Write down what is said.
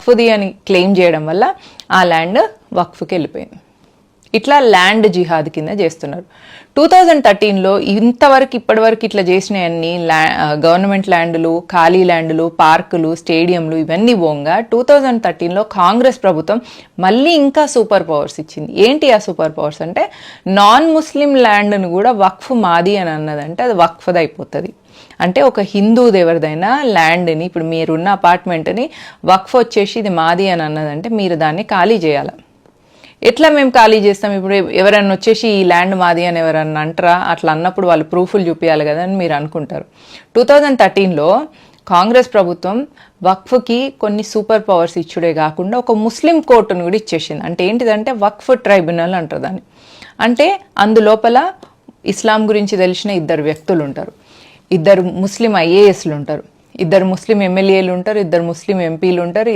వక్ఫ్ది అని క్లెయిమ్ చేయడం వల్ల ఆ ల్యాండ్ వక్ఫ్కి వెళ్ళిపోయింది. ఇట్లా ల్యాండ్ జిహాద్ కింద చేస్తున్నారు. 2013లో ఇంతవరకు ఇప్పటివరకు ఇట్లా చేసినవన్నీ గవర్నమెంట్ ల్యాండ్లు, ఖాళీ ల్యాండ్లు, పార్కులు, స్టేడియంలు ఇవన్నీ పోగా 2013లో కాంగ్రెస్ ప్రభుత్వం మళ్ళీ ఇంకా సూపర్ పవర్స్ ఇచ్చింది. ఏంటి ఆ సూపర్ పవర్స్ అంటే, నాన్ ముస్లిం ల్యాండ్ను కూడా వక్ఫ్ మాది అని అన్నదంటే అది వక్ఫ్ది అయిపోతుంది. అంటే ఒక హిందూది ఎవరిదైనా ల్యాండ్ని, ఇప్పుడు మీరున్న అపార్ట్మెంట్ని వక్ఫ్ వచ్చేసి ఇది మాది అని అన్నదంటే మీరు దాన్ని ఖాళీ చేయాలి. ఎట్లా మేము ఖాళీ చేస్తాం? ఇప్పుడు ఎవరన్నా వచ్చేసి ఈ ల్యాండ్ మాది అని ఎవరన్నా అంటారా? అట్లా అన్నప్పుడు వాళ్ళు ప్రూఫ్లు చూపించాలి కదా అని మీరు అనుకుంటారు. 2013లో కాంగ్రెస్ ప్రభుత్వం వక్ఫ్కి కొన్ని సూపర్ పవర్స్ ఇచ్చుడే కాకుండా ఒక ముస్లిం కోర్టును కూడా ఇచ్చేసింది. అంటే ఏంటిదంటే వక్ఫ్ ట్రైబ్యునల్ అంటారు దాన్ని. అంటే అందులోపల ఇస్లాం గురించి తెలిసిన 2 వ్యక్తులు ఉంటారు, 2 ముస్లిం IASలు ఉంటారు, 2 ముస్లిం ఎమ్మెల్యేలు ఉంటారు, 2 ముస్లిం ఎంపీలు ఉంటారు,